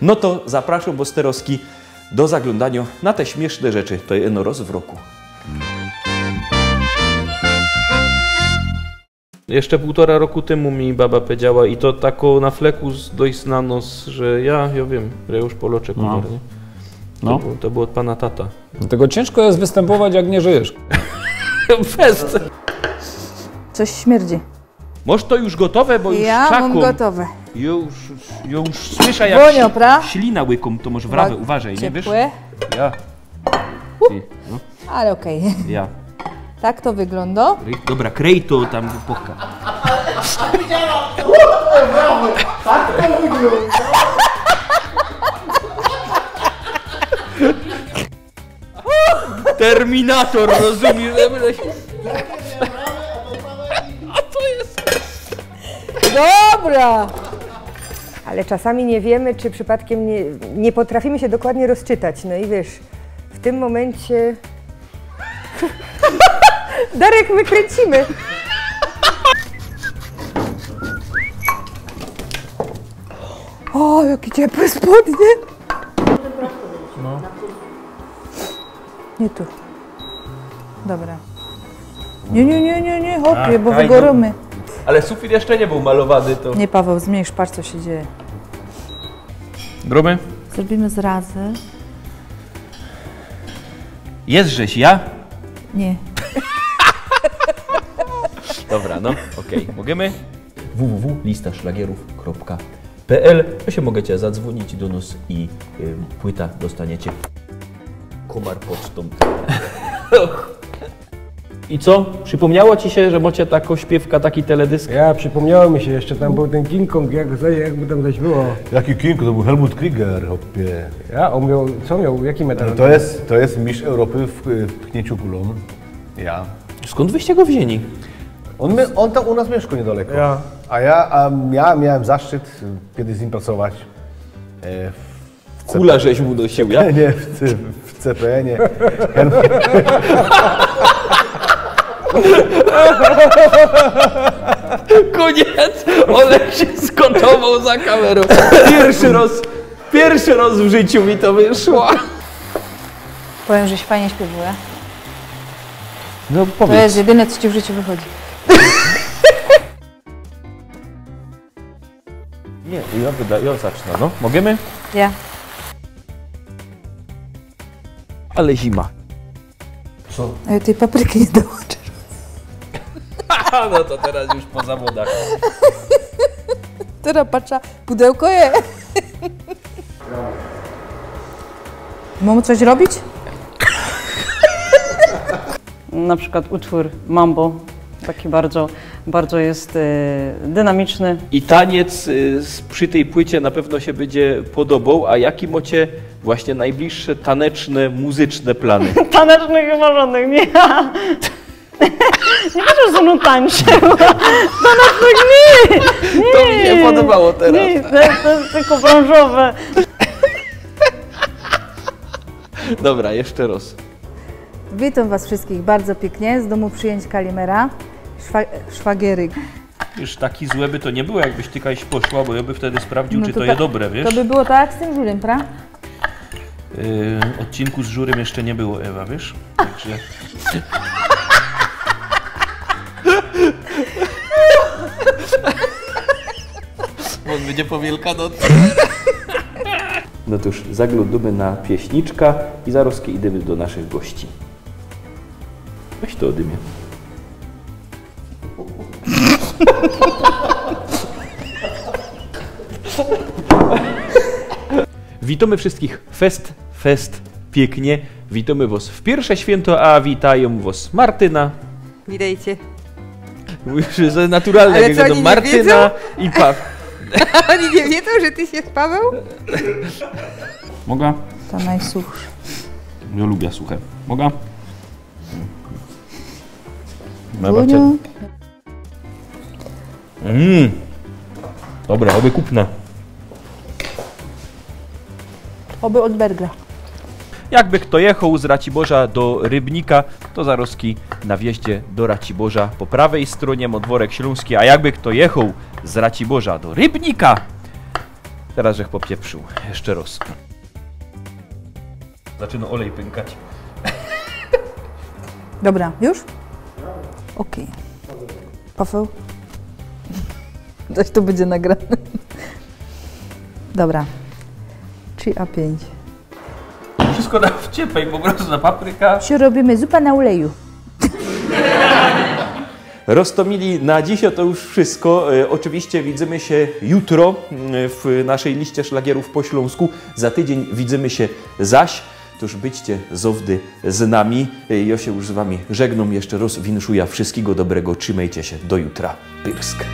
No to zapraszam was Steroski do zaglądania na te śmieszne rzeczy. To jedno raz w roku. Jeszcze 1,5 roku temu mi baba powiedziała i to tako na fleku dojść na nos, że ja wiem, że już poloczek umarł, nie? No. To było od pana tata. Dlatego ciężko jest występować, jak nie żyjesz. Fest! Coś śmierdzi. Może to już gotowe, bo już ja czaką. mam gotowe. Już słyszę jak Wonio, ślina łyką, to może wrawę, uważaj, nie wiesz? Ja. Ty, no. Ale okej. Ja. Tak to wygląda. Dobra, krej to tam poka. Tak to wygląda. Terminator, rozumiesz? A to jest... Dobra! Ale czasami nie wiemy, czy przypadkiem nie potrafimy się dokładnie rozczytać. No i wiesz, w tym momencie... Darek, my kręcimy! O, jakie ciepłe spodnie! No. Nie tu. Dobra. Nie, hopie, bo wygoramy. Ale sufit jeszcze nie był malowany, to... Nie, Paweł, zmniejsz, patrz co się dzieje. Gromy? Zrobimy zrazy. Jest żeś ja? Nie. Dobra, no, okej. Możemy? www.listaszlagierów.pl. To się możecie zadzwonić do nas i płyta dostaniecie. Komar pocztą. I co? Przypomniało ci się, że macie taką śpiewka, taki teledysk? Ja, przypomniało mi się, jeszcze tam był ten King Kong, jakby tam coś było. Jaki King? To był Helmut Krieger, hopie. Ja, on miał, co miał, jaki medal? To jest mistrz Europy w pchnięciu kulą. Ja. Skąd wyście go wzięli? On tam u nas mieszkał niedaleko. Ja. A ja miałem zaszczyt kiedyś z nim pracować. Kula żeś mu nosił, ja? Nie, w CPN-ie. Koniec! Olek się skotował za kamerą. Pierwszy raz w życiu mi to wyszło. Powiem, żeś fajnie śpiewuje. No To powiedz. jest jedyne, co ci w życiu wychodzi. Nie, ja zacznę, no. Możemy? Ja. Ale zima. Co? Ale tej papryki nie dołączysz. No to teraz już po zawodach. Teraz patrza, pudełko je. Mam coś robić? Na przykład utwór Mambo, taki bardzo jest dynamiczny. I taniec przy tej płycie na pewno się będzie podobał, a jaki macie właśnie najbliższe taneczne, muzyczne plany? Tanecznych chyba żadnych, nie. Nie będziesz ze mną tańczył. Tanecznych nie. To mi się podobało teraz. Nie, to jest tylko branżowe. Dobra, jeszcze raz. Witam was wszystkich bardzo pięknie z domu przyjęć Kalimera. Szwagiery. Już taki złe by to nie było, jakbyś ty kiedyś poszła, bo ja by wtedy sprawdził, No czy to to ta- jest dobre, wiesz? To by było tak jak z tym żurem, prawda? Odcinku z żurem jeszcze nie było, Ewa, wiesz? Także... On będzie po Wielkanocy. No to już zaglądamy na pieśniczka i zaraz idziemy do naszych gości. Weź to ode mnie. Witamy wszystkich fest pięknie. Witamy was w pierwsze święto, a witają was Martyna. Witajcie. Mówisz, że naturalne, Ale jak co, będą oni nie Martyna i Paweł. Oni nie wiedzą, że ty się Paweł? Mogę? To najsuchsze. Ja lubię suche. Mogę? Buniu. Dobra, oby kupne. Oby od Bergla. Jakby kto jechał z Raciborza do Rybnika, to zaroski na wjeździe do Raciborza po prawej stronie Modworek Śląski, a jakby kto jechał z Raciborza do Rybnika, Teraz żech popieprzył. Jeszcze raz. Zaczyna olej pękać. Dobra, już? Okej. Paweł? Coś to będzie nagrane. Dobra. 3A5. Wszystko na wciepaj, po prostu na papryka. Dzisiaj robimy zupa na oleju. Roztomili, na dziś to już wszystko. Oczywiście widzimy się jutro w naszej liście szlagierów po śląsku. Za tydzień widzimy się zaś. Toż byćcie zowdy z nami. Ja się już z wami żegnam. Jeszcze raz winszuję wszystkiego dobrego. Trzymajcie się. Do jutra. Pyrsk.